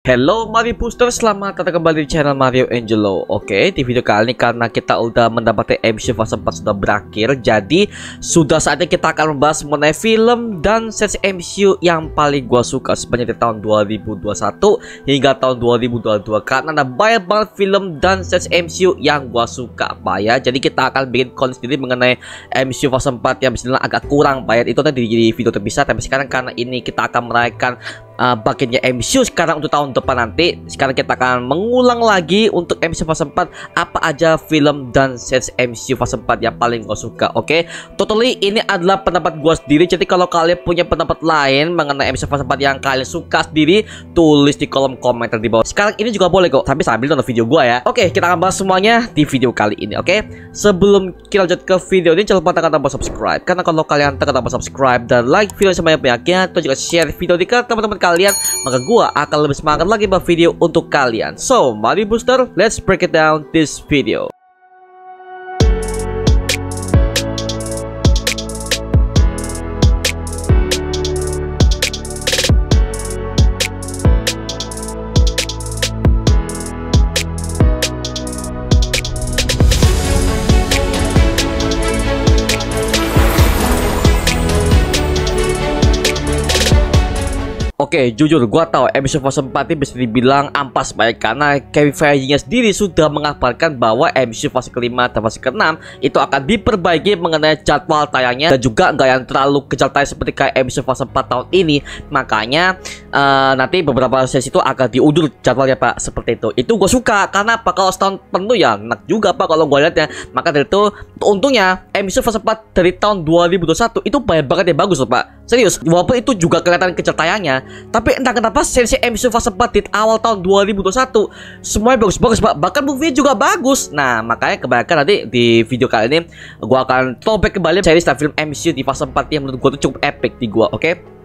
Hello Mario Booster, selamat datang kembali di channel Mario Angelo. Oke, di video kali ini karena kita udah mendapati MCU fase 4 sudah berakhir, jadi sudah saatnya kita akan membahas mengenai film dan seri MCU yang paling gua suka sepanjang dari tahun 2021 hingga tahun 2022. Karena ada banyak banget film dan seri MCU yang gua suka, Pak ya. Jadi kita akan bikin konten sendiri mengenai MCU fase 4 yang bisa agak kurang, Pak ya. Itu tadi di video terpisah, tapi sekarang karena ini kita akan merayakan bagiannya MCU sekarang untuk tahun depan nanti. Sekarang kita akan mengulang lagi untuk MCU fase 4 apa aja film dan seri MCU fase 4 yang paling gue suka. Oke, totally ini adalah pendapat gue sendiri. Jadi kalau kalian punya pendapat lain mengenai MCU fase 4 yang kalian suka sendiri, tulis di kolom komentar di bawah. Sekarang ini juga boleh kok, tapi sambil nonton video gue ya. Oke, kita akan bahas semuanya di video kali ini. Oke, sebelum kita lanjut ke video ini, jangan lupa tekan tombol subscribe. Karena kalau kalian tekan tombol subscribe dan like video sebanyak-banyaknya, atau juga share video ini ke teman-teman kalian, maka gua akan lebih semangat lagi buat video untuk kalian. So, Mario Booster, let's break it down this video. Oke, jujur gua tahu MCU fase 4 ini bisa dibilang ampas baik karena Kevin Feige-nya sendiri sudah mengabarkan bahwa MCU fase kelima dan fase ke-6 itu akan diperbaiki mengenai jadwal tayangnya dan juga nggak yang terlalu kejar tayang seperti kayak MCU fase 4 tahun ini. Makanya nanti beberapa sesi itu akan diundur jadwalnya, Pak, seperti itu. Itu gue suka karena apa, kalau setahun penuh ya enak juga, Pak, kalau gue lihat ya. Maka dari itu untungnya MCU fase 4 dari tahun 2021 itu banyak banget yang bagus loh, Pak. Serius, walaupun itu juga kelihatan kejar tayangnya, tapi entah kenapa seri MCU fase 4 di awal tahun 2021 semuanya bagus-bagus, Pak. Bahkan movie juga bagus. Nah, makanya kebanyakan nanti di video kali ini gua akan throwback kembali series dan film MCU di fase 4 yang menurut gua tuh cukup epic di gua, oke?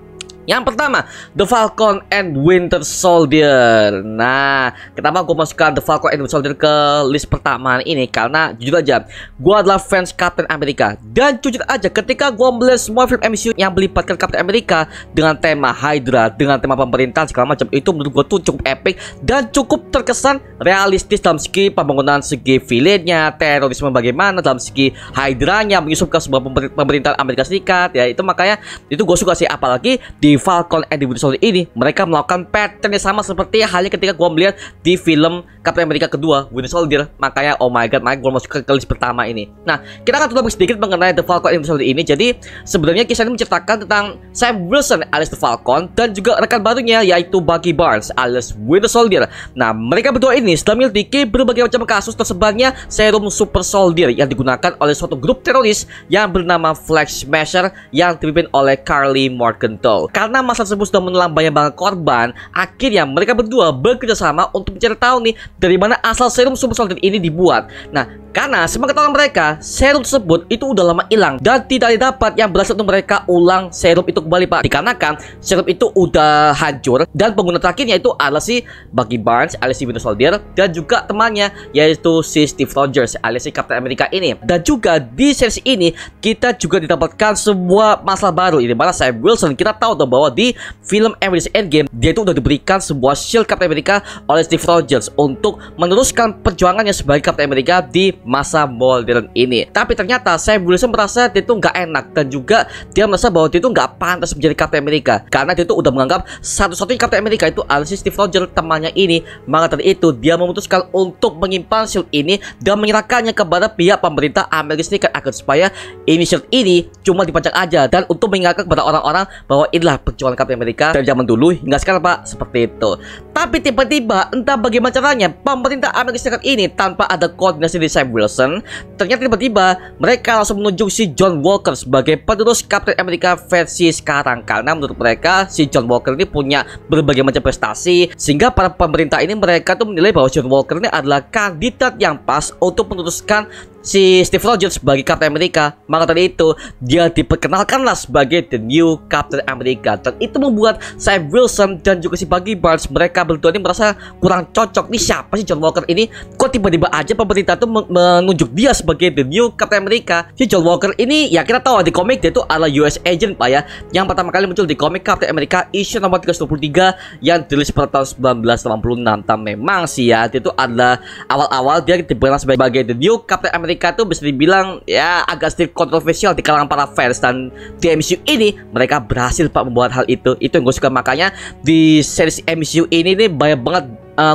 Yang pertama, The Falcon and Winter Soldier. Nah, kenapa gue masukkan The Falcon and Winter Soldier ke list pertama ini? Karena jujur aja, gue adalah fans Captain America. Dan jujur aja, ketika gue melihat semua film MCU yang melibatkan Captain America dengan tema Hydra, dengan tema pemerintahan segala macam, itu menurut gue tuh cukup epic dan cukup terkesan realistis dalam segi pembangunan segi villainnya, terorisme bagaimana, dalam segi Hydra-nya menyusup ke sebuah pemerintahan Amerika Serikat. Ya, itu makanya itu gue suka sih, apalagi di Falcon and the Winter Soldier ini mereka melakukan pattern yang sama seperti halnya ketika gue melihat di film Captain America kedua, Winter Soldier. Makanya oh my god, gue masuk ke list pertama ini. Nah, kita akan tulis sedikit mengenai The Falcon and the Winter Soldier ini. Jadi sebenarnya kisah ini menceritakan tentang Sam Wilson alias The Falcon dan juga rekan barunya yaitu Bucky Barnes alias Winter Soldier. Nah, mereka berdua ini sedang menyelidiki berbagai macam kasus tersebarnya serum Super Soldier yang digunakan oleh suatu grup teroris yang bernama Flag Smasher yang dipimpin oleh Karli Morgenthau. Karena masalah tersebut sudah menelan banyak banget korban, akhirnya mereka berdua bekerja sama untuk mencari tahu nih dari mana asal serum Super Soldier ini dibuat. Nah, karena sepengetahuan mereka, serum tersebut itu udah lama hilang dan tidak didapat yang berhasil untuk mereka ulang serum itu kembali, Pak. Dikarenakan serum itu udah hancur dan pengguna terakhirnya itu adalah si Bucky Barnes alias si Winter Soldier dan juga temannya yaitu si Steve Rogers alias si Captain America ini. Dan juga di seri ini kita juga didapatkan sebuah masalah baru, ini mana Sam Wilson kita tahu tuh bahwa di film Avengers Endgame dia itu udah diberikan sebuah shield Captain America oleh Steve Rogers untuk meneruskan perjuangannya sebagai Captain America di masa modern ini. Tapi ternyata Sam Wilson merasa dia itu nggak enak dan juga dia merasa bahwa dia itu nggak pantas menjadi Captain America karena dia itu udah menganggap satu-satunya Captain America itu adalah si Steve Rogers temannya ini. Maka dari itu dia memutuskan untuk menyimpan shield ini dan menyerahkannya kepada pihak pemerintah Amerika Serikat agar supaya ini shield ini cuma dipajang aja dan untuk mengingatkan kepada orang-orang bahwa inilah perjuangan Captain America dari zaman dulu hingga sekarang, Pak, seperti itu. Tapi tiba-tiba entah bagaimana caranya pemerintah Amerika Serikat ini tanpa ada koordinasi dari Sam Wilson, ternyata tiba-tiba mereka langsung menunjuk si John Walker sebagai penerus Captain America versi sekarang. Karena menurut mereka si John Walker ini punya berbagai macam prestasi sehingga para pemerintah ini mereka tuh menilai bahwa John Walker ini adalah kandidat yang pas untuk meneruskan si Steve Rogers sebagai Captain America, maka dari itu dia diperkenalkanlah sebagai the new Captain America. Dan itu membuat Sam Wilson dan juga si Bucky Barnes, mereka berdua ini merasa kurang cocok. Nih siapa sih John Walker ini? Kok tiba-tiba aja pemerintah tuh menunjuk dia sebagai the new Captain America? Si John Walker ini ya kita tahu di komik dia itu adalah US agent Pak ya, yang pertama kali muncul di komik Captain America issue nomor 323 yang dirilis pada tahun 1986. Dan memang sih ya, itu adalah awal-awal dia dibilang sebagai the new Captain America tuh bisa dibilang ya agak sedikit kontroversial di kalangan para fans. Dan di MCU ini mereka berhasil Pak membuat hal itu yang gue suka. Makanya di series MCU ini nih banyak banget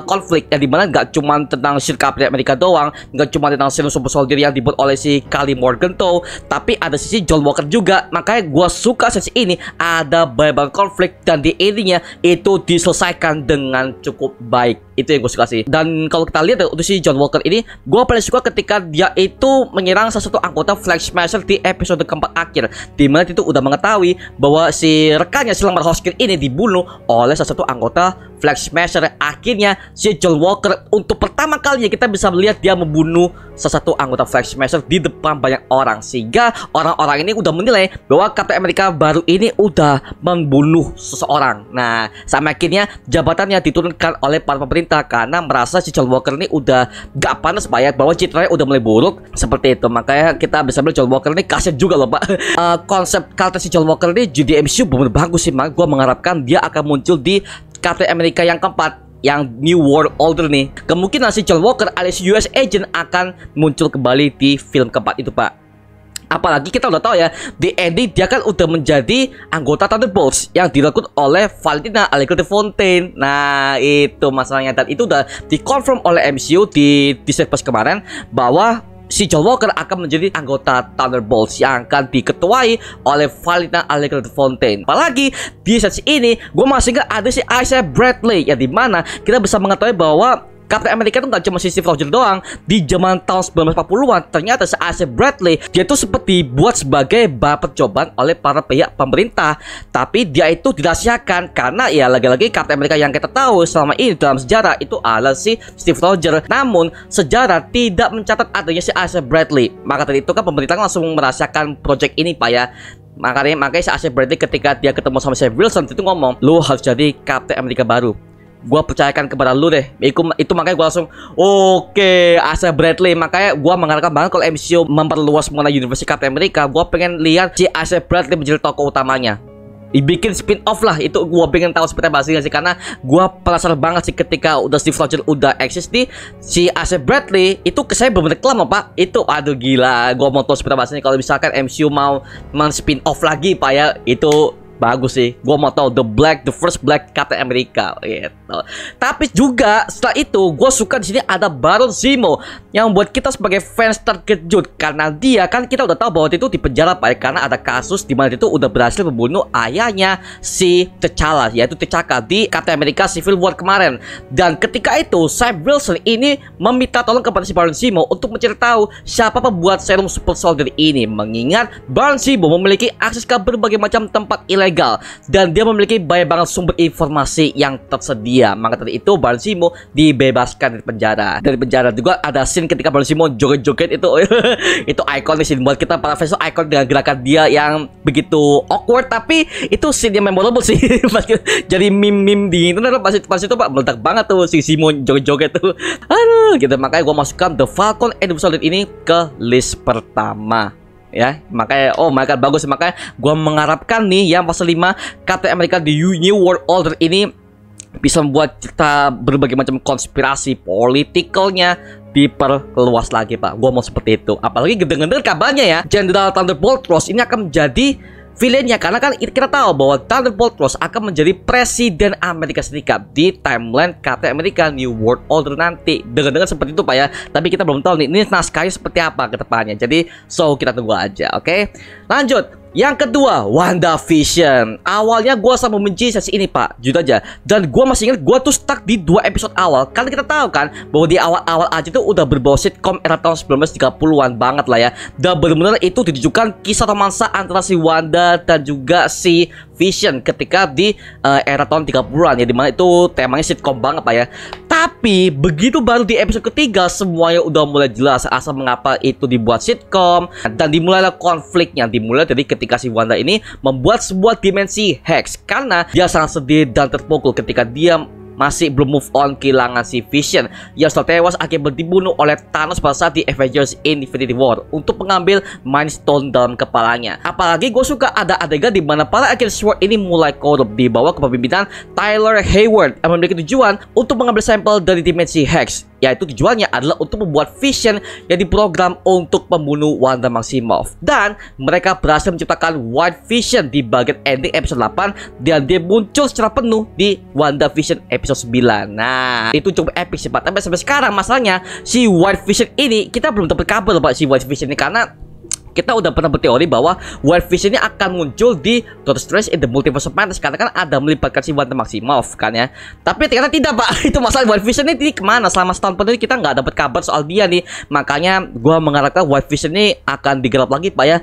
konflik yang dimana gak cuma tentang Shield Captain America doang, gak cuma tentang Silver Super Soldier yang dibuat oleh si Kali Morgenthau, tapi ada sisi John Walker juga. Makanya gue suka sesi ini ada banyak konflik dan di intinya itu diselesaikan dengan cukup baik. Itu yang gue suka sih. Dan kalau kita lihat untuk si John Walker ini, gue paling suka ketika dia itu menyerang salah satu anggota Flag Smasher di episode keempat akhir, dimana itu udah mengetahui bahwa si rekannya si Lamar Hoskins ini dibunuh oleh salah satu anggota Flag Smasher. Akhirnya si John Walker untuk pertama kalinya kita bisa melihat dia membunuh salah satu anggota Flag Smasher di depan banyak orang, sehingga orang-orang ini udah menilai bahwa Captain America baru ini udah membunuh seseorang. Nah, sampai akhirnya jabatannya diturunkan oleh para pemerintah karena merasa si John Walker ini udah gak panas Pak ya, bahwa citranya udah mulai buruk seperti itu. Makanya kita bisa melihat John Walker ini kasian juga loh Pak. Konsep karakter si John Walker ini di MCU bener bagus sih. Makanya gue mengharapkan dia akan muncul di Captain America yang keempat, yang New World Order nih. Kemungkinan si John Walker alias US Agent akan muncul kembali di film keempat itu Pak. Apalagi kita udah tahu ya, di ending dia kan udah menjadi anggota Thunderbolts yang direkrut oleh Valentina Allegra Fontaine. Nah itu masalahnya, dan itu udah dikonfirm oleh MCU di Disney Plus kemarin bahwa si John Walker akan menjadi anggota Thunderbolts yang akan diketuai oleh Valentina Allegra Fontaine. Apalagi di sesi ini gue masih ingat ada si Isaiah Bradley, yang dimana kita bisa mengetahui bahwa Captain America itu gak cuma si Steve Rogers doang. Di zaman tahun 1940-an ternyata si Isaiah Bradley dia itu seperti buat sebagai bahan percobaan oleh para pihak pemerintah, tapi dia itu dirahasiakan karena ya lagi-lagi Captain America yang kita tahu selama ini dalam sejarah itu adalah si Steve Rogers. Namun sejarah tidak mencatat adanya si Isaiah Bradley. Maka dari itu kan pemerintah langsung merahasiakan project ini Pak ya. Makanya si Isaiah Bradley ketika dia ketemu sama Sam Wilson itu ngomong, lu harus jadi Captain America baru, gua percayakan kepada lu deh. Itu makanya gua langsung oke, Isaiah Bradley. Makanya gua mengharapkan banget kalau MCU memperluas mengenai universe Captain America. Gua pengen lihat si Isaiah Bradley menjadi tokoh utamanya, dibikin spin off lah. Itu gua pengen tahu seperti apa sih, karena gua penasaran banget sih ketika udah Steve Rogers udah eksis di si Isaiah Bradley itu kesannya bener-bener lama Pak. Itu aduh gila, gua mau tahu seperti apa sih kalau misalkan MCU mau spin off lagi Pak ya. Itu bagus sih, gue mau tahu the first black Captain America gitu. Tapi juga setelah itu gue suka di sini ada Baron Zemo yang membuat kita sebagai fans terkejut karena dia kan kita udah tahu bahwa dia itu di penjara Pak ya, karena ada kasus di mana dia itu udah berhasil membunuh ayahnya si T'Challa, yaitu T'Chaka di Captain America Civil War kemarin. Dan ketika itu Sam Wilson ini meminta tolong kepada si Baron Zemo untuk mencari tahu siapa pembuat serum Super Soldier ini, mengingat Baron Zemo memiliki akses ke berbagai macam tempat ilegal dan dia memiliki banyak banget sumber informasi yang tersedia. Maka dari itu Baron Zemo dibebaskan dari penjara. Dari penjara juga ada scene ketika Baron Zemo joget-joget itu itu ikonik sih buat kita para fans, icon dengan gerakan dia yang begitu awkward, tapi itu scene yang memorable sih. Jadi meme-meme di internet pas itu Pak, meledak banget tuh si Zemo joget-joget tuh. Aduh gitu. Makanya gue masukkan The Falcon and the Winter Soldier ini ke list pertama ya. Makanya oh my god bagus. Makanya gue mengharapkan nih yang fase 5 Captain America di New World Order ini bisa membuat kita berbagai macam konspirasi politikalnya diperluas lagi Pak. Gue mau seperti itu. Apalagi gede-gede kabarnya ya, General Thunderbolt Ross ini akan menjadi villainnya, karena kan kita tahu bahwa Thunderbolt Ross akan menjadi presiden Amerika Serikat di timeline Captain America New World Order nanti. Dengar-dengar seperti itu Pak ya, tapi kita belum tahu nih ini naskahnya seperti apa ke depannya. Jadi so kita tunggu aja. Oke, lanjut. Yang kedua, WandaVision. Awalnya gue sangat membenci sesi ini Pak, jujur aja. Dan gue masih ingat gue tuh stuck di 2 episode awal. Karena kita tahu kan bahwa di awal-awal aja tuh udah berbau sitcom era tahun 1930-an banget lah ya. Dan benar-benar itu ditujukan kisah romansa antara si Wanda dan juga si Vision ketika di era tahun 30-an ya, dimana itu temanya sitcom banget Pak ya. Tapi begitu baru di episode ketiga semuanya udah mulai jelas asal mengapa itu dibuat sitcom, dan dimulailah konfliknya. Dimulai dari ketika si Wanda ini membuat sebuah dimensi Hex karena dia sangat sedih dan terpukul ketika dia masih belum move on kehilangan si Vision yang setelah tewas akibat dibunuh oleh Thanos pada saat di Avengers Infinity War untuk mengambil Mind Stone dalam kepalanya. Apalagi gue suka ada adegan di mana para Agent SWORD ini mulai korup di bawah kepemimpinan Tyler Hayward yang memiliki tujuan untuk mengambil sampel dari dimensi Hex, yaitu tujuannya adalah untuk membuat Vision yang diprogram untuk membunuh Wanda Maximoff. Dan mereka berhasil menciptakan White Vision di bagian ending episode 8 dan dia muncul secara penuh di WandaVision episode 9. Nah, itu cukup epic sih Pak. Tapi sampai sekarang masalahnya si White Vision ini kita belum dapat kabar Pak, si White Vision ini, karena kita udah pernah berteori bahwa White Vision ini akan muncul di Doctor Strange in the Multiverse of Madness karena kan ada melibatkan si Wanda Maximoff kan ya. Tapi ternyata tidak Pak. Itu masalah White Vision ini kemana? Selama setahun penuh kita nggak dapat kabar soal dia nih. Makanya gua mengharapkan White Vision ini akan digarap lagi Pak ya,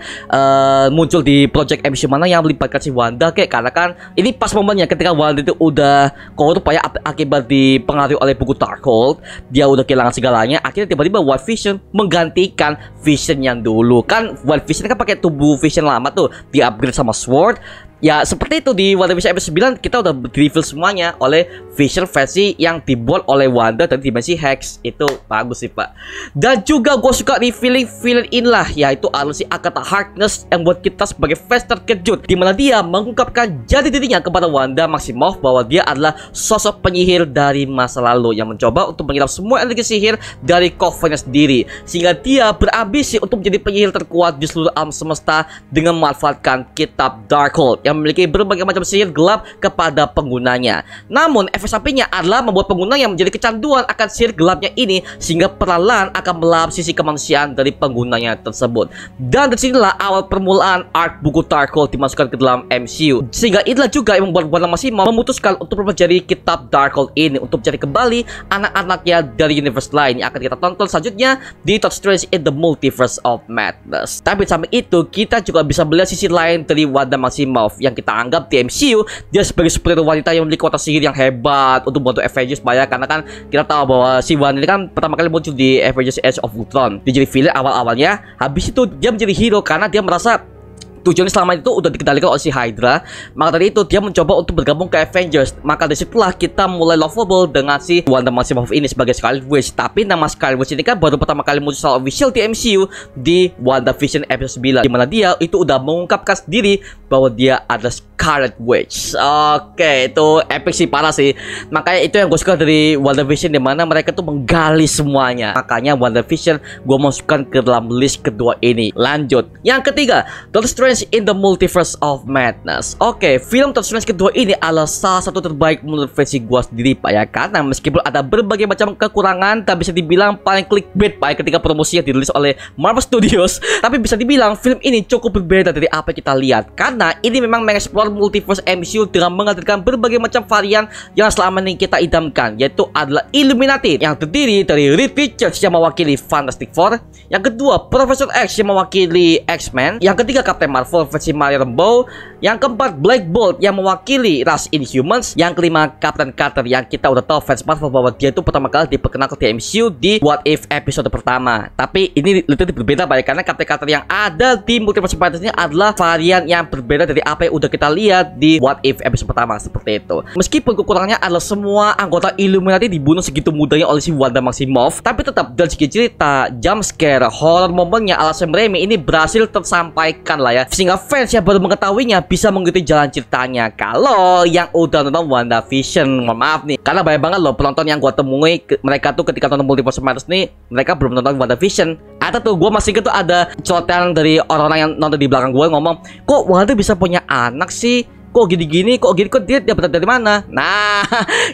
muncul di project MCU mana yang melibatkan si Wanda kayak, karena kan ini pas momennya ketika Wanda itu udah korup Pak ya akibat dipengaruhi oleh buku Darkhold. Dia udah kehilangan segalanya. Akhirnya tiba-tiba White Vision menggantikan Vision yang dulu. Kan White Vision kan pakai tubuh Vision lama tuh, di-upgrade sama Sword. Ya seperti itu di WandaVision episode 9 kita udah reveal semuanya oleh Vision versi yang dibuat oleh Wanda dari dimensi Hex. Itu bagus sih Pak. Dan juga gue suka di villain inilah, yaitu adalah si Agatha Harkness yang buat kita sebagai fans terkejut, dimana dia mengungkapkan jati dirinya kepada Wanda Maximoff bahwa dia adalah sosok penyihir dari masa lalu yang mencoba untuk menghilangkan semua energi sihir dari Covenant sendiri, sehingga dia berambisi untuk menjadi penyihir terkuat di seluruh alam semesta dengan memanfaatkan kitab Darkhold yang memiliki berbagai macam sihir gelap kepada penggunanya. Namun efek sampingnya adalah membuat pengguna yang menjadi kecanduan akan sihir gelapnya ini, sehingga perlahan akan melahap sisi kemanusiaan dari penggunanya tersebut. Dan disinilah awal permulaan arc buku Darkhold dimasukkan ke dalam MCU, sehingga inilah juga yang membuat Wanda Maximoff memutuskan untuk mempelajari kitab Darkhold ini untuk mencari kembali anak-anaknya dari universe lain yang akan kita tonton selanjutnya di Doctor Strange in the Multiverse of Madness. Tapi sampai itu kita juga bisa melihat sisi lain dari Wanda Maximoff yang kita anggap di MCU dia sebagai superhero wanita yang memiliki kuota sihir yang hebat untuk membantu Avengers banyak, karena kan kita tahu bahwa si Wanda ini kan pertama kali muncul di Avengers Age of Ultron. Dia jadi villain awal-awalnya, habis itu dia menjadi hero karena dia merasa tujuannya selama itu udah dikendalikan oleh si Hydra. Maka dari itu dia mencoba untuk bergabung ke Avengers. Maka disitulah kita mulai lovable dengan si Wanda Maximoff ini sebagai Scarlet Witch. Tapi nama Scarlet Witch ini kan baru pertama kali muncul secara official di MCU di WandaVision episode 9, dimana dia itu udah mengungkapkan sendiri bahwa dia adalah Scarlet Witch. Oke, itu epic sih, parah sih. Makanya itu yang gue suka dari WandaVision, dimana mereka tuh menggali semuanya. Makanya WandaVision gue masukkan ke dalam list kedua ini. Lanjut, yang ketiga, Doctor Strange in the Multiverse of Madness. Oke, film Doctor Strange kedua ini adalah salah satu terbaik menurut versi gua sendiri Pak ya, karena meskipun ada berbagai macam kekurangan, tak bisa dibilang paling clickbait Pak ya, ketika promosinya dirilis oleh Marvel Studios. Tapi bisa dibilang film ini cukup berbeda dari apa yang kita lihat, karena ini memang mengeksplor multiverse MCU dengan menghadirkan berbagai macam varian yang selama ini kita idamkan, yaitu adalah Illuminati yang terdiri dari Reed Richards yang mewakili Fantastic Four, yang kedua Professor X yang mewakili X-Men, yang ketiga Captain Marvel versi Maria Rambeau, yang keempat Black Bolt yang mewakili ras Inhumans, yang kelima Captain Carter yang kita udah tahu fans Marvel bahwa dia itu pertama kali diperkenalkan di MCU di What If episode pertama. Tapi ini lebih berbeda Pak ya, karena Captain Carter yang ada di Multiverse of Madness ini adalah varian yang berbeda dari apa yang udah kita lihat di What If episode pertama, seperti itu. Meskipun kekurangannya adalah semua anggota Illuminati dibunuh segitu mudahnya oleh si Wanda Maximoff, tapi tetap dari segi cerita, jump scare, horror momennya ala Sam Raimi ini berhasil tersampaikan lah ya, sehingga fans yang baru mengetahuinya bisa mengikuti jalan ceritanya. Kalau yang udah nonton WandaVision, mohon maaf nih, karena banyak banget loh penonton yang gua temui mereka tuh ketika nonton Multiverse of Madness nih, mereka belum nonton WandaVision. Ada tuh, gua masih gitu ada celotehan dari orang-orang yang nonton di belakang gua ngomong, kok Wanda bisa punya anak sih? Kok gini-gini, kok dia dapat dari mana? Nah,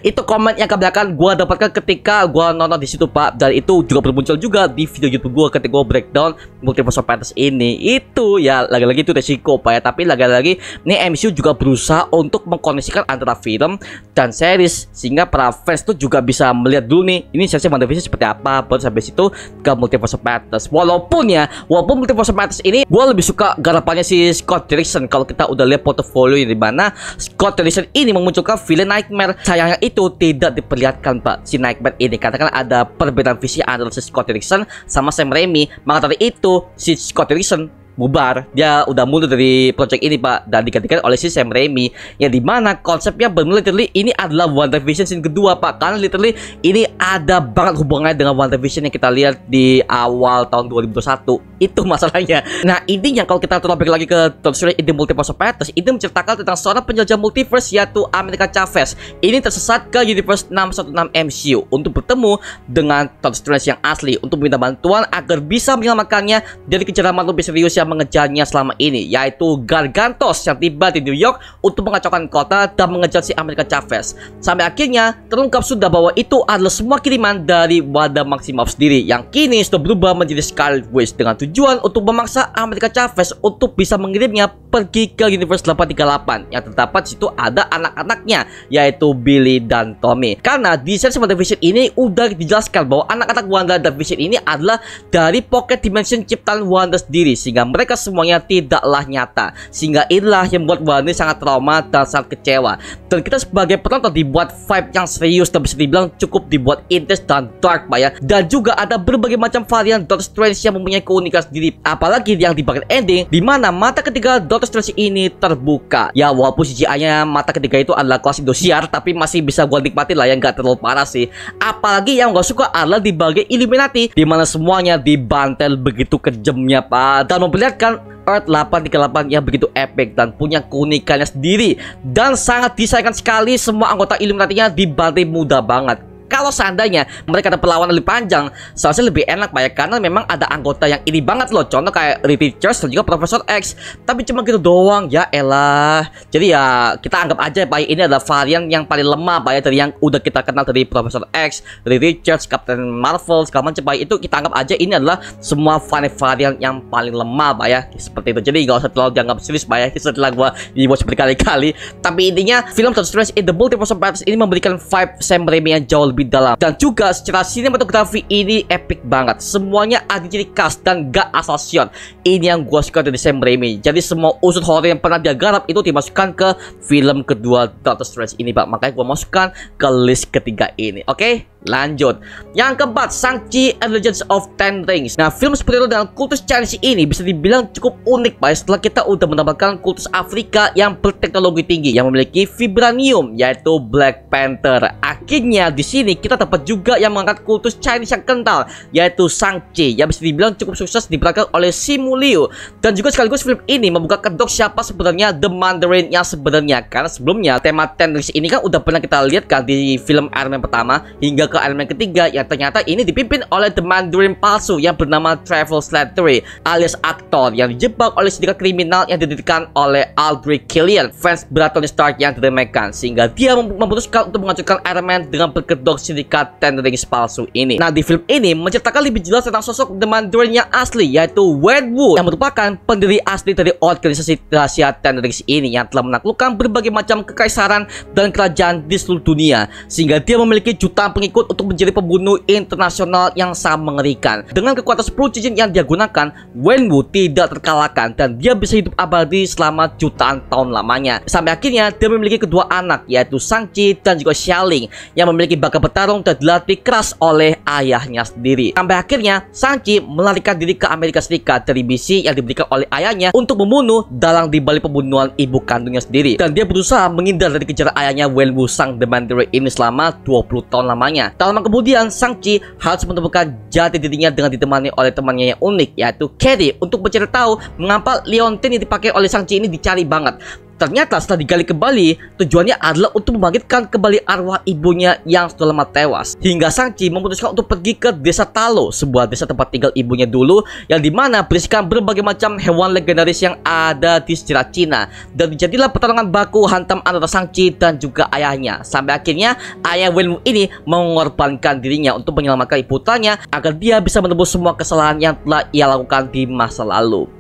itu komen yang kebanyakan gue dapatkan ketika gue nonton di situ Pak, dan itu juga bermuncul juga di video YouTube gue ketika gue breakdown Multiverse of Madness ini. Itu ya lagi-lagi itu resiko Pak ya, tapi lagi-lagi nih MCU juga berusaha untuk mengkoneksikan antara film dan series, sehingga para fans tuh juga bisa melihat dulu nih ini series WandaVision seperti apa, baru sampai situ ke Multiverse of Madness. Walaupun Multiverse of Madness ini gue lebih suka garapannya si Scott Derrickson kalau kita udah lihat portofolio di mana mana Scott Derrickson ini memunculkan villain Nightmare. Sayangnya itu tidak diperlihatkan Pak, si Nightmare ini, karena kan ada perbedaan visi antara si Scott Derrickson sama Sam Raimi. Maka dari itu si Scott Derrickson bubar, dia udah mundur dari project ini Pak, dan digantikan oleh si Sam Raimi, yang dimana konsepnya benar literally ini adalah WandaVision scene kedua Pak, karena literally ini ada banget hubungannya dengan WandaVision yang kita lihat di awal tahun 2021. Itu masalahnya. Nah intinya kalau kita terlebih lagi ke Doctor Strange in the Multiverse of Madness, itu menceritakan tentang seorang penjelajah multiverse yaitu America Chavez. Ini tersesat ke Universe 616 MCU untuk bertemu dengan Doctor Strange yang asli untuk meminta bantuan agar bisa menyelamatkannya dari kejaran makhluk misterius yang mengejarnya selama ini, yaitu Gargantos yang tiba di New York untuk mengacaukan kota dan mengejar si America Chavez. Sampai akhirnya terungkap sudah bahwa itu adalah semua kiriman dari Wanda Maximoff sendiri, yang kini sudah berubah menjadi Scarlet Witch dengan tujuan untuk memaksa America Chavez untuk bisa mengirimnya pergi ke Universe 838 yang terdapat situ ada anak-anaknya, yaitu Billy dan Tommy. Karena di series WandaVision ini udah dijelaskan bahwa anak-anak Wanda dan Vision ini adalah dari Pocket Dimension ciptaan Wanda sendiri, sehingga mereka semuanya tidaklah nyata. Sehingga inilah yang membuat Wanda sangat trauma dan sangat kecewa. Dan kita sebagai penonton dibuat vibe yang serius dan bisa dibilang cukup dibuat intens dan dark Pak ya. Dan juga ada berbagai macam varian Doctor Strange yang mempunyai keunikan sendiri. Apalagi yang di bagian ending, dimana mata ketiga Doctor Strange ini terbuka. Ya walaupun CGI-nya mata ketiga itu adalah kelas Indosiar, tapi masih bisa gua nikmatin lah ya, nggak terlalu parah sih. Apalagi yang gak suka adalah di bagian Illuminati, dimana semuanya dibantel begitu kejamnya Pak, dan memperlihatkan Earth 838 yang begitu epic dan punya keunikannya sendiri, dan sangat disayangkan sekali semua anggota Illuminati-nya dibantai mudah banget. Kalau seandainya mereka ada perlawanan lebih panjang, seharusnya lebih enak Pak ya, karena memang ada anggota yang ini banget loh, contoh kayak Reed Richards dan juga Profesor X. Tapi cuma gitu doang, ya elah. Jadi ya kita anggap aja Pak ya, ini adalah varian yang paling lemah Pak ya, dari yang udah kita kenal dari Profesor X, Reed Richards, Captain Marvel, segala macam Pak. Itu kita anggap aja ini adalah semua varian yang paling lemah Pak ya, seperti itu. Jadi gak usah terlalu dianggap serius Pak ya, setelah gua dibuat berkali-kali. Tapi intinya film Doctor Strange in the Multiverse of Madness ini memberikan vibe Sam Raimi yang jauh lebih dalam, dan juga secara sinematografi ini epic banget. Semuanya ada ciri khas dan gak asal shot. Ini yang gue suka dari Sam Raimi. Jadi semua unsur horor yang pernah dia garap itu dimasukkan ke film kedua Doctor Strange ini Pak. Makanya gue masukkan ke list ketiga ini. Oke? Lanjut. Yang keempat, Shang-Chi and Legends of Ten Rings. Nah, film superhero dengan kultus Chinese ini bisa dibilang cukup unik Pak, setelah kita udah mendapatkan kultus Afrika yang berteknologi tinggi yang memiliki vibranium, yaitu Black Panther. Akhirnya di sini kita dapat juga yang mengangkat kultus Chinese yang kental, yaitu Shang-Chi, yang bisa dibilang cukup sukses diperankan oleh Simu Liu. Dan juga sekaligus film ini membuka kedok siapa sebenarnya The Mandarin yang sebenarnya, karena sebelumnya tema Ten Rings ini kan udah pernah kita lihat kan di film Iron Man pertama hingga ke Iron Man ketiga, yang ternyata ini dipimpin oleh The Mandarin palsu yang bernama Travel Slattery, alias aktor yang dijebak oleh sindikat kriminal yang didirikan oleh Aldrich Killian, fans berat Tony Stark yang diremehkan, sehingga dia memutuskan untuk menghancurkan Iron Man dengan berkedok sindikat Ten Rings palsu ini. Nah, di film ini menceritakan lebih jelas tentang sosok The Mandarin yang asli, yaitu Wen Wu, yang merupakan pendiri asli dari organisasi rahasia Ten Rings ini yang telah menaklukkan berbagai macam kekaisaran dan kerajaan di seluruh dunia, sehingga dia memiliki jutaan pengikut untuk menjadi pembunuh internasional yang sangat mengerikan. Dengan kekuatan 10 cincin yang dia gunakan, Wen Wu tidak terkalahkan dan dia bisa hidup abadi selama jutaan tahun lamanya. Sampai akhirnya dia memiliki kedua anak, yaitu Shang-Chi dan juga Xialing, yang memiliki bakat bertarung dan dilatih keras oleh ayahnya sendiri. Sampai akhirnya Shang-Chi melarikan diri ke Amerika Serikat dari misi yang diberikan oleh ayahnya untuk membunuh dalang di balik pembunuhan ibu kandungnya sendiri. Dan dia berusaha menghindar dari kejaran ayahnya Wen Wu sang The Mandarin ini selama 20 tahun lamanya. Tak lama kemudian Shang-Chi harus menemukan jati dirinya dengan ditemani oleh temannya yang unik, yaitu Katie, untuk mencari tahu mengapa Leontine yang dipakai oleh Shang-Chi ini dicari banget. Ternyata setelah digali kembali, tujuannya adalah untuk membangkitkan kembali arwah ibunya yang sudah lama tewas. Hingga Shang-Chi memutuskan untuk pergi ke desa Talo, sebuah desa tempat tinggal ibunya dulu, yang dimana berisikan berbagai macam hewan legendaris yang ada di sejarah Cina. Dan jadilah pertarungan baku hantam antara Shang-Chi dan juga ayahnya. Sampai akhirnya ayah Wen Wu ini mengorbankan dirinya untuk menyelamatkan putranya agar dia bisa menebus semua kesalahan yang telah ia lakukan di masa lalu.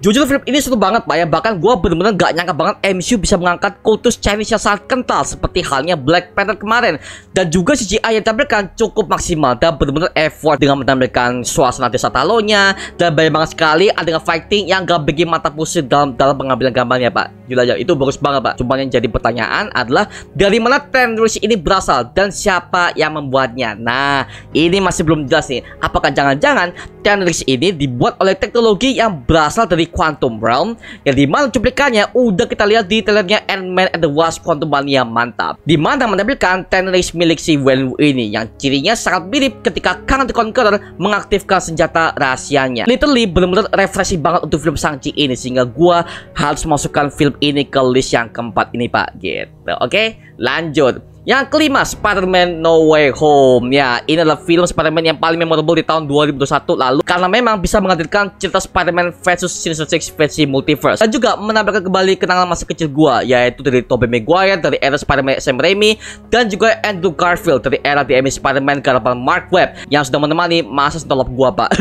Jujur film ini seru banget Pak ya, bahkan gue bener-bener gak nyangka banget MCU bisa mengangkat kultus Chinese yang sangat kental seperti halnya Black Panther kemarin. Dan juga CGI yang ditampilkan cukup maksimal dan bener-bener effort dengan menampilkan suasana desa Talonya, dan banyak banget sekali adegan fighting yang gak bikin mata pusing dalam pengambilan gambarnya Pak. Gila aja, itu bagus banget Pak. Cuma yang jadi pertanyaan adalah dari mana tenuris ini berasal dan siapa yang membuatnya. Nah, ini masih belum jelas nih. Apakah jangan-jangan tenuris ini dibuat oleh teknologi yang berasal dari Quantum Realm, yang dimana cuplikannya udah kita lihat di trailernya Ant-Man and the Wasp Quantumania mantap, dimana menampilkan tenuris milik si Wenwu ini yang cirinya sangat mirip ketika Kang the Conqueror mengaktifkan senjata rahasianya. Literally bener-bener refreshing banget untuk film Shang-Chi ini, sehingga gua harus masukkan film ini ke list yang keempat ini Pak gitu. Oke, lanjut. Yang kelima, Spider-Man No Way Home. Ya, ini adalah film Spider-Man yang paling memorable di tahun 2021 lalu, karena memang bisa menghadirkan cerita Spider-Man versus Sinister Six versi multiverse, dan juga menampilkan kembali kenangan masa kecil gua, yaitu dari Tobey Maguire dari era Spider-Man Sam Raimi, dan juga Andrew Garfield dari era The Amazing Spider-Man garapan Mark Webb yang sudah menemani masa stolop gua Pak.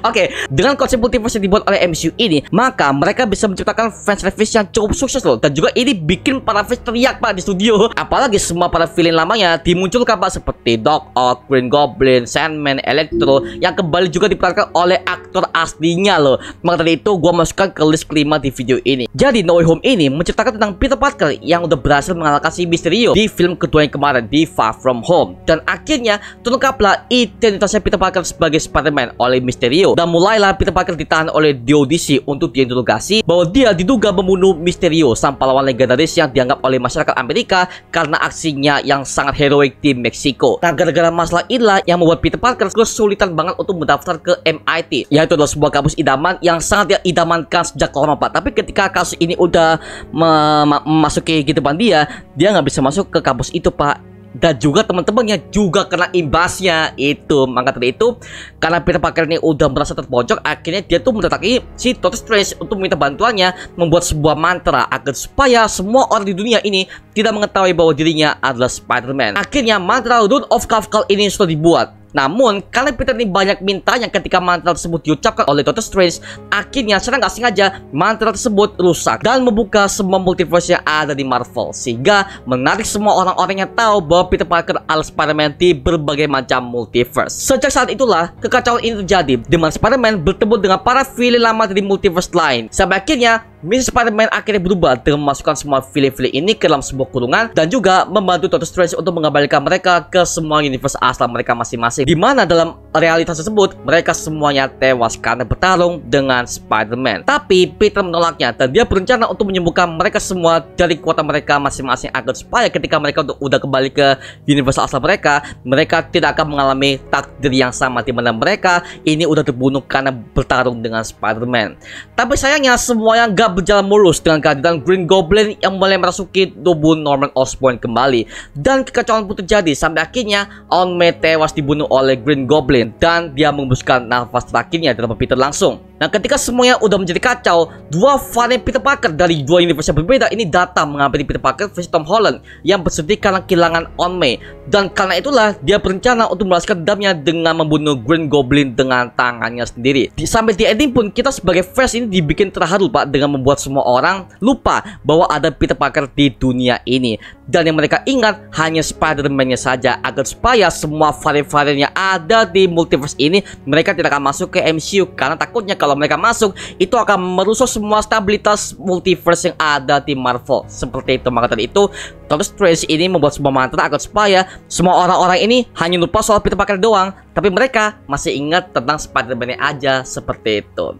Oke, dengan konsep multiverse yang dibuat oleh MCU ini, maka mereka bisa menciptakan fans service yang cukup sukses loh, dan juga ini bikin para fans teriak Pak di studio. Apalagi semua para villain lamanya dimunculkan Pak, seperti Doc Ock, Green Goblin, Sandman, Electro, yang kembali juga diperankan oleh aktor aslinya loh. Maka dari itu gue masukkan ke list kelima di video ini. Jadi No Way Home ini menceritakan tentang Peter Parker yang udah berhasil mengalahkan si Mysterio di film kedua yang kemarin, di Far From Home, dan akhirnya terungkaplah identitasnya Peter Parker sebagai Spider-Man oleh Mysterio, dan mulailah Peter Parker ditahan oleh DODC untuk diinterogasi bahwa dia diduga membunuh Mysterio, sang pahlawan legendaris yang dianggap oleh masyarakat Amerika karena aksinya yang sangat heroik di Meksiko. Nah, gara-gara masalah inilah yang membuat Peter Parker kesulitan banget untuk mendaftar ke MIT, yaitu adalah sebuah kampus idaman yang sangat dia idamankan sejak lama Pak. Tapi ketika kasus ini udah memasuki kehidupan dia nggak bisa masuk ke kampus itu Pak. Dan juga teman-temannya juga kena imbasnya itu. Maka dari itu, karena Peter Parker ini udah merasa terpojok, akhirnya dia tuh mendatangi si Doctor Strange untuk meminta bantuannya membuat sebuah mantra agar supaya semua orang di dunia ini tidak mengetahui bahwa dirinya adalah Spider-Man. Akhirnya mantra Rune of Kafkal ini sudah dibuat. Namun, karena Peter ini banyak mintanya ketika mantra tersebut diucapkan oleh Doctor Strange, akhirnya secara nggak sengaja mantra tersebut rusak dan membuka semua multiverse yang ada di Marvel, sehingga menarik semua orang-orang yang tahu bahwa Peter Parker adalah Spider-Man di berbagai macam multiverse. Sejak saat itulah kekacauan ini terjadi, di mana Spider-Man bertemu dengan para villain lama dari multiverse lain, sampai akhirnya misi Spider-Man akhirnya berubah dengan memasukkan semua villain-villain ini ke dalam sebuah kurungan, dan juga membantu Doctor Strange untuk mengembalikan mereka ke semua universe asal mereka masing-masing, di mana dalam realitas tersebut mereka semuanya tewas karena bertarung dengan Spider-Man. Tapi Peter menolaknya, dan dia berencana untuk menyembuhkan mereka semua dari kekuatan mereka masing-masing agar supaya ketika mereka udah kembali ke universe asal mereka tidak akan mengalami takdir yang sama, di mana mereka ini udah terbunuh karena bertarung dengan Spider-Man. Tapi sayangnya semuanya gak berjalan mulus dengan kehadiran Green Goblin yang mulai merasuki tubuh Norman Osborn kembali, dan kekacauan pun terjadi sampai akhirnya Aunt May tewas dibunuh oleh Green Goblin, dan dia mengembuskan nafas terakhirnya dalam Peter langsung. Nah, ketika semuanya udah menjadi kacau, dua varian Peter Parker dari dua universe yang berbeda ini datang menghampiri Peter Parker versi Tom Holland yang bersedih karena kehilangan Aunt May, dan karena itulah dia berencana untuk membalaskan dendamnya dengan membunuh Green Goblin dengan tangannya sendiri. Sampai di ending pun kita sebagai fans ini dibikin terharu Pak, dengan membuat semua orang lupa bahwa ada Peter Parker di dunia ini, dan yang mereka ingat hanya Spider-Man-nya saja, agar supaya semua varian-varian yang ada di multiverse ini mereka tidak akan masuk ke MCU, karena takutnya kalau mereka masuk itu akan merusak semua stabilitas multiverse yang ada di Marvel. Seperti itu. Maka dari itu Doctor Strange ini membuat sebuah mantra agar supaya semua orang-orang ini hanya lupa soal Peter Parker doang, tapi mereka masih ingat tentang Spider-Man-nya aja. Seperti itu.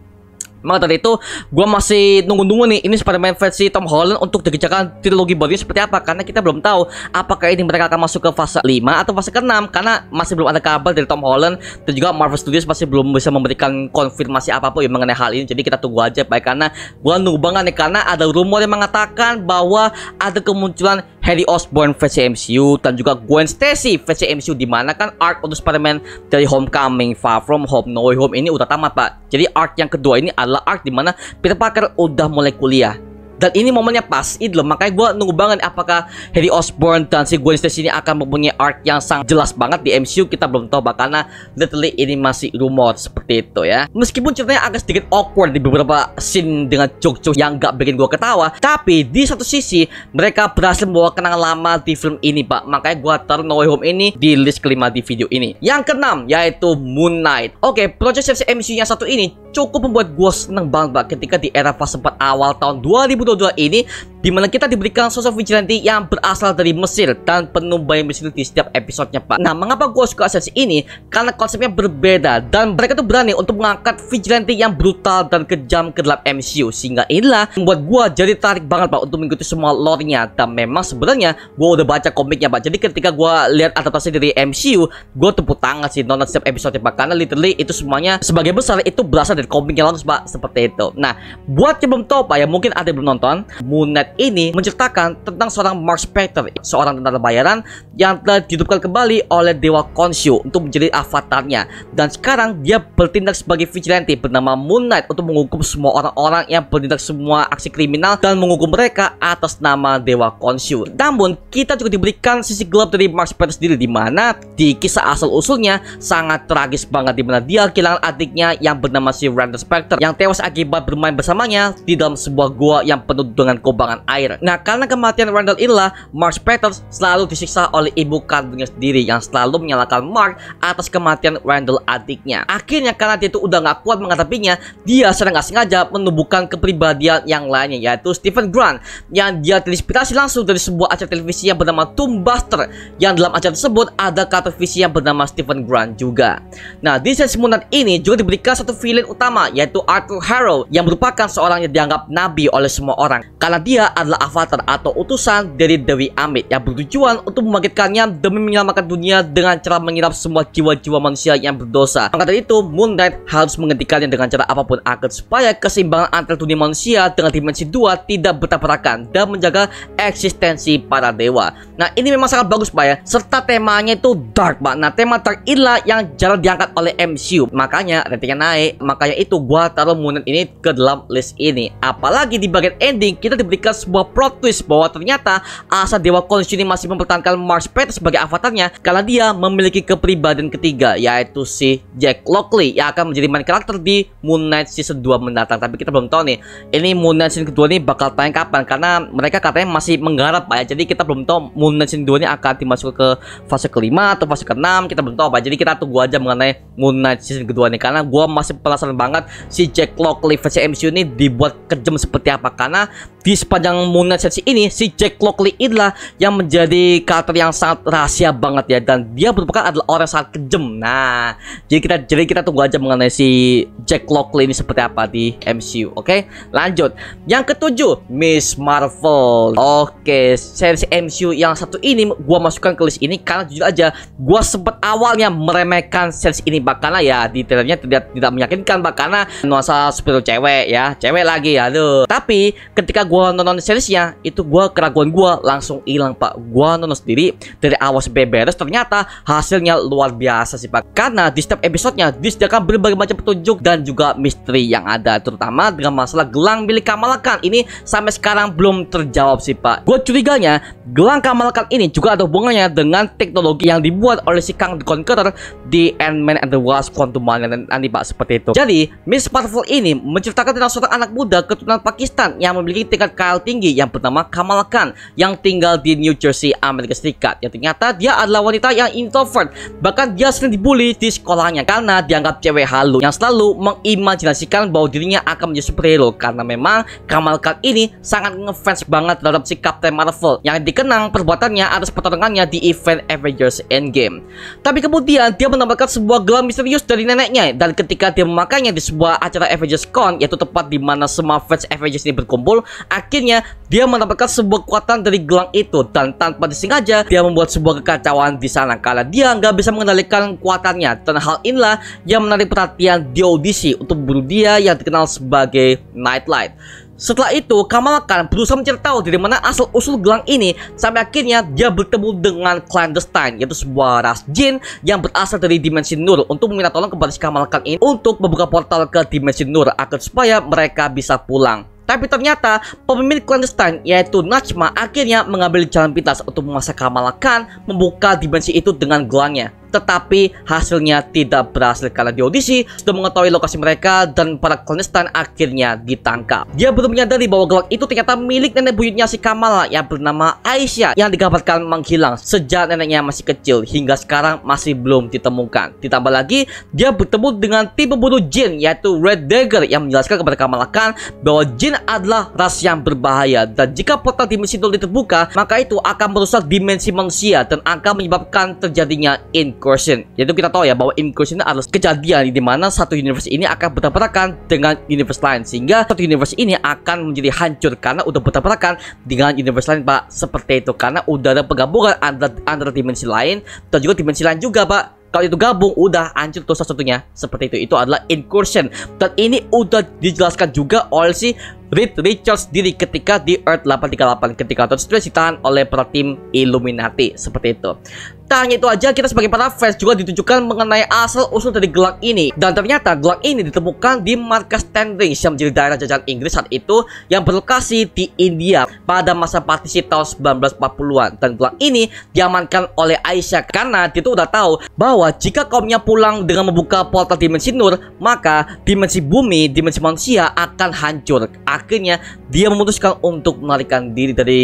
Maka dari itu gue masih nunggu-nunggu nih ini Spider-Man versi Tom Holland untuk dikerjakan trilogi barunya seperti apa, karena kita belum tahu apakah ini mereka akan masuk ke fase 5 atau fase ke-6, karena masih belum ada kabar dari Tom Holland, dan juga Marvel Studios masih belum bisa memberikan konfirmasi apapun mengenai hal ini. Jadi kita tunggu aja baik, karena gue nunggu banget nih, karena ada rumor yang mengatakan bahwa ada kemunculan Harry Osborn versi MCU dan juga Gwen Stacy versi MCU, dimana kan arc untuk Spider-Man dari Homecoming, Far From Home, No Way Home ini udah tamat Pak. Jadi arc yang kedua ini adalah arc dimana Peter Parker udah mulai kuliah, dan ini momennya pas itu loh. Makanya gue nunggu banget apakah Harry Osborn dan si Gwen Stacy ini akan mempunyai arc yang sangat jelas banget di MCU. Kita belum tahu Pak, karena literally ini masih rumor seperti itu ya. Meskipun ceritanya agak sedikit awkward di beberapa scene dengan joke-joke yang gak bikin gue ketawa, tapi di satu sisi mereka berhasil membawa kenangan lama di film ini Pak. Makanya gue taruh No Way Home ini di list kelima di video ini. Yang keenam yaitu Moon Knight. Oke, project MCU yang satu ini cukup membuat gue seneng banget Pak ketika di era fase 4 awal tahun 2022 ini, dimana kita diberikan sosok vigilante yang berasal dari Mesir dan penuh by misteri di setiap episodenya Pak. Nah, mengapa gue suka esensi ini? Karena konsepnya berbeda dan mereka tuh berani untuk mengangkat vigilante yang brutal dan kejam ke dalam MCU, sehingga inilah membuat gue jadi tarik banget Pak untuk mengikuti semua lore-nya. Dan memang sebenarnya gue udah baca komiknya Pak, jadi ketika gue lihat adaptasi dari MCU, gue tepuk tangan sih nonton setiap episode Pak, karena literally itu semuanya sebagai besar itu berasal dari komiknya langsung Pak, seperti itu. Nah, buat yang belum tahu Pak ya, mungkin ada yang belum nonton, Moon Knight ini menceritakan tentang seorang Mark Spector, seorang tentara bayaran yang telah dihidupkan kembali oleh Dewa Khonshu untuk menjadi avatarnya, dan sekarang dia bertindak sebagai vigilante bernama Moon Knight untuk menghukum semua orang-orang yang bertindak semua aksi kriminal dan menghukum mereka atas nama Dewa Khonshu. Namun kita juga diberikan sisi gelap dari Mark Spector sendiri, di mana di kisah asal usulnya sangat tragis banget, di mana dia kehilangan adiknya yang bernama si Randall Spector yang tewas akibat bermain bersamanya di dalam sebuah gua yang penuh dengan kubangan air. Nah, karena kematian Randall inilah, Mark Spector selalu disiksa oleh ibu kandungnya sendiri yang selalu menyalahkan Mark atas kematian Randall adiknya. Akhirnya karena dia itu udah gak kuat menghadapinya, dia secara gak sengaja menumbuhkan kepribadian yang lainnya, yaitu Stephen Grant, yang dia terinspirasi langsung dari sebuah acara televisi yang bernama Tombbuster, yang dalam acara tersebut ada karakter visi yang bernama Stephen Grant juga. Nah, di series Moon Knight ini juga diberikan satu villain utama, yaitu Arthur Harrow, yang merupakan seorang yang dianggap nabi oleh semua orang karena dia adalah avatar atau utusan dari Dewi Amit yang bertujuan untuk membangkitkannya demi menyelamatkan dunia dengan cara menyerap semua jiwa-jiwa manusia yang berdosa. Maka dari itu, Moon Knight harus menghentikannya dengan cara apapun agar supaya keseimbangan antara dunia manusia dengan dimensi 2 tidak bertabrakan dan menjaga eksistensi para dewa. Nah, ini memang sangat bagus Pak ya, serta temanya itu dark Pak. Nah, tema dark inilah yang jarang diangkat oleh MCU, makanya ratingnya naik. Makanya itu gua taruh Moon Knight ini ke dalam list ini. Apalagi di bagian ending kita diberikan sebuah plot twist bahwa ternyata asal Dewa Khonshu ini masih mempertahankan Mark Spector sebagai avatarnya karena dia memiliki kepribadian ketiga, yaitu si Jack Lockley yang akan menjadi main karakter di Moon Knight season 2 mendatang. Tapi kita belum tahu nih, ini Moon Knight season kedua ini bakal tayang kapan, karena mereka katanya masih menggarap Pak ya. Jadi kita belum tahu Moon Knight season 2 ini akan dimasuk ke fase kelima atau fase ke-6, kita belum tahu Pak. Jadi kita tunggu aja mengenai Moon Knight season kedua nih, karena gua masih penasaran banget si Jack Lockley versi MCU ini dibuat kejam seperti apa. Karena di sepanjang Moon Knight series ini, si Jack Lockley inilah yang menjadi karakter yang sangat rahasia banget ya, dan dia merupakan adalah orang yang sangat kejam. Nah, jadi kita tunggu aja mengenai si Jack Lockley ini seperti apa di MCU. Oke, lanjut. Yang ketujuh, Miss Marvel. Oke, series MCU yang satu ini gua masukkan ke list ini karena jujur aja gua sempat awalnya meremehkan series ini Pak, karena ya detailnya tidak meyakinkan Pak, karena nuansa superhero cewek ya, cewek lagi, aduh. Tapi ketika gua nonton seriesnya itu, keraguan gua langsung hilang Pak. Gua nonton sendiri dari awal sampai beres, ternyata hasilnya luar biasa sih Pak, karena di setiap episodenya disediakan berbagai macam petunjuk dan juga misteri yang ada, terutama dengan masalah gelang milik Kamala Khan. Ini sampai sekarang belum terjawab sih Pak. Gue curiganya gelang Kamala Khan ini juga ada hubungannya dengan teknologi yang dibuat oleh si Kang the Conqueror di Ant-Man and the Wasp Quantumania nanti Pak, seperti itu. Jadi Miss Marvel ini menceritakan tentang seorang anak muda keturunan Pakistan yang memiliki tingkat KL tinggi yang bernama Kamala Khan, yang tinggal di New Jersey, Amerika Serikat. Yang ternyata dia adalah wanita yang introvert, bahkan dia sering dibully di sekolahnya karena dianggap cewek halu yang selalu mengimajinasikan bahwa dirinya akan menjadi superhero. Karena memang Kamala Khan ini sangat ngefans banget terhadap si Captain Marvel yang dikenang perbuatannya atas pertarungannya di event Avengers Endgame. Tapi kemudian dia mendapatkan sebuah gelang misterius dari neneknya, dan ketika dia memakainya di sebuah acara Avengers Con, yaitu tempat di mana semua fans Avengers ini berkumpul, akhirnya dia mendapatkan sebuah kekuatan dari gelang itu, dan tanpa disengaja dia membuat sebuah kekacauan di sana karena dia nggak bisa mengendalikan kekuatannya. Dan hal inilah yang menarik perhatian di audisi untuk bunuh dia yang dikenal sebagai Nightlight. Setelah itu, Kamala Khan berusaha mencari tahu dari mana asal usul gelang ini, sampai akhirnya dia bertemu dengan Clandestine, yaitu sebuah ras jin yang berasal dari dimensi Nur, untuk meminta tolong kepada si Kamala Khan ini untuk membuka portal ke dimensi Nur agar supaya mereka bisa pulang. Tapi ternyata pemimpin Clandestine, yaitu Najma, akhirnya mengambil jalan pintas untuk memaksa Kamala Khan membuka dimensi itu dengan gelangnya. tetapi hasilnya tidak berhasil karena di audisi sudah mengetahui lokasi mereka dan para clandestine akhirnya ditangkap. Dia belum menyadari bahwa gelang itu ternyata milik nenek buyutnya si Kamala yang bernama Aisyah yang dikabarkan menghilang sejak neneknya masih kecil hingga sekarang masih belum ditemukan. Ditambah lagi dia bertemu dengan tim pembunuh jin yaitu Red Dagger yang menjelaskan kepada Kamala Khan bahwa jin adalah ras yang berbahaya dan jika portal dimensi nol terbuka maka itu akan merusak dimensi manusia dan akan menyebabkan terjadinya incursion. Yaitu kita tahu ya bahwa incursion adalah kejadian di mana satu universe ini akan bertabrakan dengan universe lain sehingga satu universe ini akan menjadi hancur karena udah bertabrakan dengan universe lain Pak. Seperti itu karena udah ada penggabungan antara dimensi lain dan juga dimensi lain juga Pak. Kalau itu gabung udah hancur tuh satu-satunya. Seperti itu adalah incursion. Dan ini udah dijelaskan juga oleh si Reed Richards sendiri ketika di Earth 838 ketika sudah ditahan oleh para tim Illuminati. Seperti itu. Tak hanya itu aja, kita sebagai para fans juga ditunjukkan mengenai asal-usul dari gelang ini. Dan ternyata gelang ini ditemukan di markas Ten Rings yang menjadi daerah jajahan Inggris saat itu yang berlokasi di India pada masa partisi tahun 1940-an. Dan gelang ini diamankan oleh Aisyah karena dia tuh udah tahu bahwa jika kaumnya pulang dengan membuka portal dimensi nur, maka dimensi bumi, dimensi manusia akan hancur. Akhirnya dia memutuskan untuk melarikan diri dari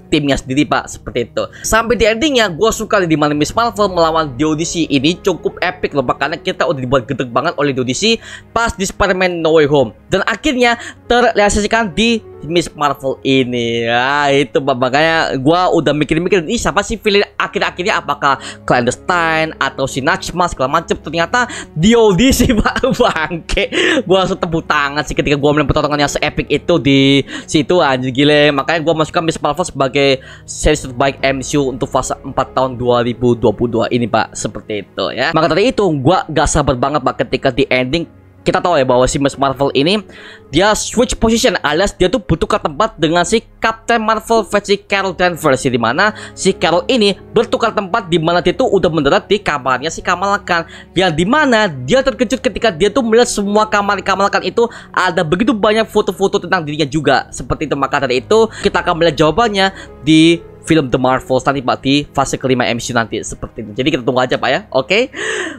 timnya sendiri Pak. Seperti itu. Sampai di endingnya gue suka di mana Miss Marvel melawan di audisi ini cukup epic loh. Makanya kita udah dibuat gedeg banget oleh di audisi pas di Spider-Man No Way Home. Dan akhirnya terrealisasikan di Miss Marvel ini. Ya itu makanya gue udah mikir-mikir ini siapa sih villain akhir-akhirnya, apakah clandestine atau si Najma segala macem. Ternyata di audisi Pak. Bangke. Gue langsung tepuk tangan sih ketika gue melihat pertarungan yang se-epic itu di situ anjir gile. Makanya gue masukkan Miss Marvel sebagai series terbaik MCU untuk fase 4 tahun 2022 ini Pak. Seperti itu ya. Maka dari itu gue gak sabar banget Pak ketika di ending kita tahu ya bahwa si Miss Marvel ini dia switch position alias dia tuh bertukar tempat dengan si Captain Marvel versi Carol Danvers, di mana si Carol ini bertukar tempat di mana dia tuh udah mendarat di kamarnya si Kamala Khan, yang dimana dia terkejut ketika dia tuh melihat semua kamar Kamala Khan itu ada begitu banyak foto-foto tentang dirinya juga. Seperti itu, maka dari itu kita akan melihat jawabannya di film The Marvels nanti Pak di fase kelima MCU nanti. Seperti itu. Jadi kita tunggu aja Pak ya. Oke.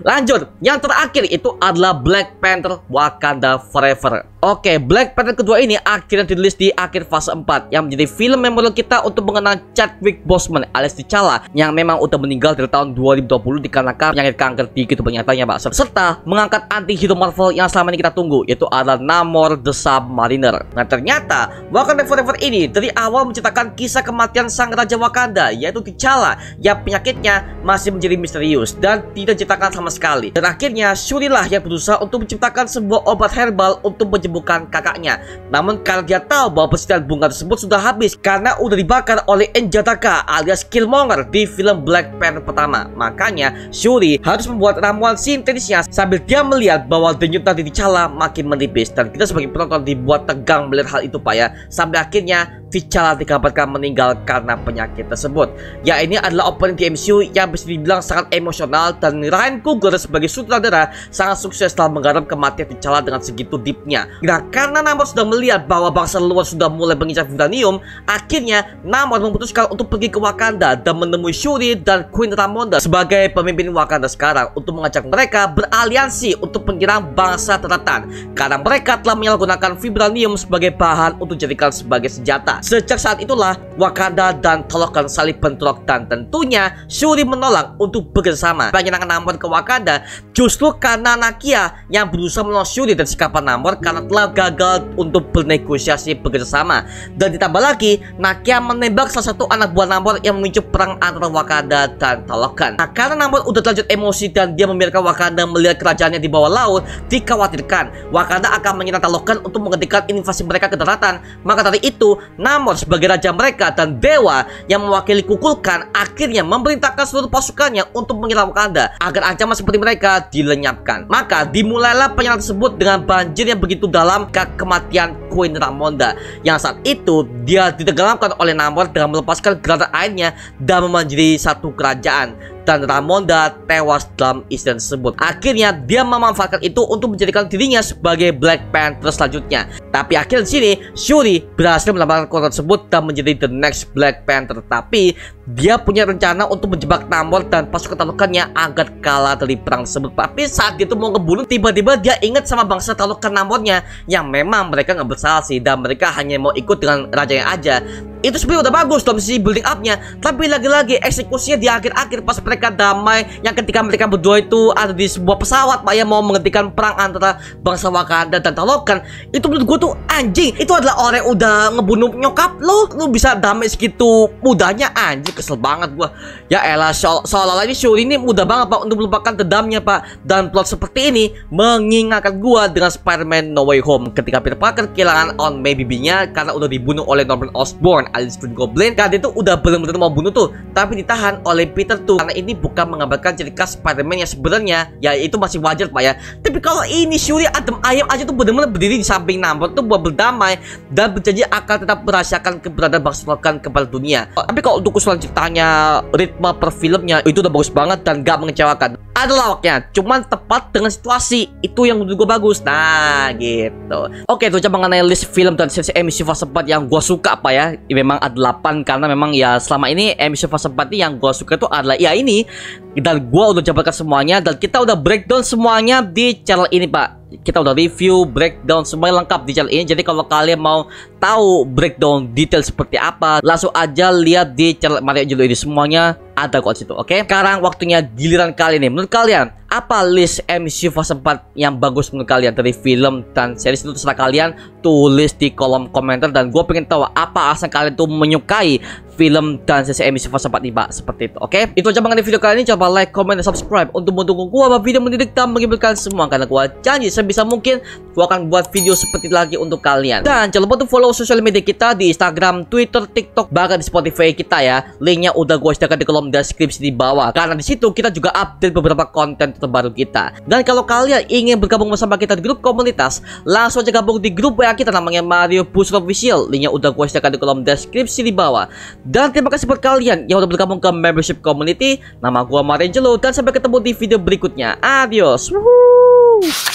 Lanjut. Yang terakhir itu adalah Black Panther Wakanda Forever. Oke, Black Panther kedua ini akhirnya dirilis di akhir fase 4 yang menjadi film memorial kita untuk mengenang Chadwick Boseman alias T'Challa yang memang udah meninggal dari tahun 2020 dikarenakan penyakit kanker di kehidupan nyatanya Pak. Serta mengangkat anti-hero Marvel yang selama ini kita tunggu, yaitu adalah Namor the Submariner. Nah ternyata Wakanda Forever ini dari awal menceritakan kisah kematian sang Raja Wakanda yaitu T'Challa yang penyakitnya masih menjadi misterius dan tidak diceritakan sama sekali. Dan akhirnya Shuri lah yang berusaha untuk menciptakan sebuah obat herbal untuk menyembuhkan kakaknya. Namun karena dia tahu bahwa persediaan bunga tersebut sudah habis karena udah dibakar oleh N'Jataka alias Killmonger di film Black Panther pertama, makanya Shuri harus membuat ramuan sintetisnya sambil dia melihat bahwa denyut nadi T'Challa makin menipis. Dan kita sebagai penonton dibuat tegang melihat hal itu Pak ya. Sampai akhirnya T'Challa dikabarkan meninggal karena penyakit tersebut. Ya ini adalah opening di MCU yang bisa dibilang sangat emosional dan Ryan Coogler sebagai sutradara sangat sukses dalam menggarap kematian T'Challa dengan segitu deepnya. Nah karena Namor sudah melihat bahwa bangsa luar sudah mulai mengincar vibranium, akhirnya Namor memutuskan untuk pergi ke Wakanda dan menemui Shuri dan Queen Ramonda sebagai pemimpin Wakanda sekarang untuk mengajak mereka beraliansi untuk menyerang bangsa Teratan karena mereka telah menyalahgunakan vibranium sebagai bahan untuk dijadikan sebagai senjata. Sejak saat itulah Wakanda dan Talokan saling bentrok dan tentunya Shuri menolak untuk bekerjasama. Penyerangan Namor ke Wakanda justru karena Nakia yang berusaha menolong Shuri dan sikapan Namor karena telah gagal untuk bernegosiasi bekerjasama. Dan ditambah lagi Nakia menembak salah satu anak buah Namor yang memicu perang antara Wakanda dan Talokan. Nah karena Namor udah terlanjur emosi dan dia membiarkan Wakanda melihat kerajaannya di bawah laut, dikhawatirkan Wakanda akan menyerang Talokan untuk menghentikan invasi mereka ke daratan. Maka dari itu Namor sebagai raja mereka dan dewa yang mewakili Kukulkan akhirnya memerintahkan seluruh pasukannya untuk menyerang Wakanda agar ancaman seperti mereka dilenyapkan. Maka dimulailah penyerangan tersebut dengan banjir yang begitu dalam ke kematian Queen Ramonda yang saat itu dia ditenggelamkan oleh Namor dengan melepaskan granat airnya dan menjadi satu kerajaan. Dan Ramonda tewas dalam insiden tersebut. Akhirnya dia memanfaatkan itu untuk menjadikan dirinya sebagai Black Panther selanjutnya. Tapi akhirnya di sini Shuri berhasil mendapatkan kota tersebut dan menjadi the next Black Panther. Tapi dia punya rencana untuk menjebak Namor dan pasukan Talokannya agar kalah dari perang tersebut. Tapi saat dia tuh mau ngebunuh, tiba-tiba dia ingat sama bangsa Talokan Namornya yang memang mereka nggak bersalah sih, dan mereka hanya mau ikut dengan rajanya aja. Itu sebenarnya udah bagus dalam sisi building up-nya, tapi lagi-lagi eksekusinya di akhir-akhir pas mereka damai, yang ketika mereka berdua itu ada di sebuah pesawat Pak, yang mau menghentikan perang antara bangsa Wakanda dan Talokan. Itu menurut gue tuh anjing, itu adalah orang yang udah ngebunuh nyokap lu bisa damai segitu mudahnya, anjing. Kesel banget gua. Ya elah, seolah-olah ini Shuri ini mudah banget Pak untuk melupakan dendamnya Pak. Dan plot seperti ini mengingatkan gua dengan Spider-Man No Way Home, ketika Peter Parker kehilangan Aunt May bibinya karena udah dibunuh oleh Norman Osborn alias Green Goblin. Karena dia tuh udah bener-bener mau bunuh tuh, tapi ditahan oleh Peter tuh, karena ini bukan menggambarkan ciri khas Spider-Man yang sebenarnya. Ya itu masih wajar Pak ya. Tapi kalau ini Shuri adem ayam aja tuh, bener-bener berdiri di samping Namor tuh buat berdamai dan berjanji akan tetap merahasiakan keberadaan bangsa Talokan kepada dunia. Tapi kalau untuk usulan ceritanya, ritme per filmnya itu udah bagus banget dan gak mengecewakan. Ada lawaknya, cuman tepat dengan situasi. Itu yang menurut gue bagus. Nah gitu. Oke, itu aja mengenai list film dan series MCU fase 4 yang gue suka Pak ya. Memang ada 8, karena memang ya selama ini MCU fase 4 yang gue suka itu adalah ya ini. Dan gue udah jabarkan semuanya, dan kita udah breakdown semuanya di channel ini Pak. Kita udah review, breakdown semuanya lengkap di channel ini. Jadi kalau kalian mau tahu breakdown detail seperti apa, langsung aja lihat di channel Mario Angelo ini, semuanya ada kok situ. Oke, sekarang waktunya giliran kalian nih. Menurut kalian apa list MCU fase 4 yang bagus menurut kalian dari film dan series? Itu terserah kalian, tulis di kolom komentar. Dan gue pengen tahu apa alasan kalian tuh menyukai film dan series MCU fase 4 nih Pak. Seperti itu. Oke, itu aja mengenai video kali ini. Coba like, comment, dan subscribe untuk mendukung gue buat video mendidik dan menghibur kalian semua, karena gue janji sebisa mungkin gue akan buat video seperti itu lagi untuk kalian. Dan jangan lupa untuk follow sosial media kita di Instagram, Twitter, TikTok, bahkan di Spotify kita ya. Linknya udah gue sediakan di kolom deskripsi di bawah, karena di situ kita juga update beberapa konten terbaru kita. Dan kalau kalian ingin bergabung bersama kita di grup komunitas, langsung aja gabung di grup WA kita namanya Mario Booster Official. Linknya udah gue sediakan di kolom deskripsi di bawah. Dan terima kasih buat kalian yang udah bergabung ke membership community. Nama gue Mario Angelo, dan sampai ketemu di video berikutnya. Adios. Woohoo.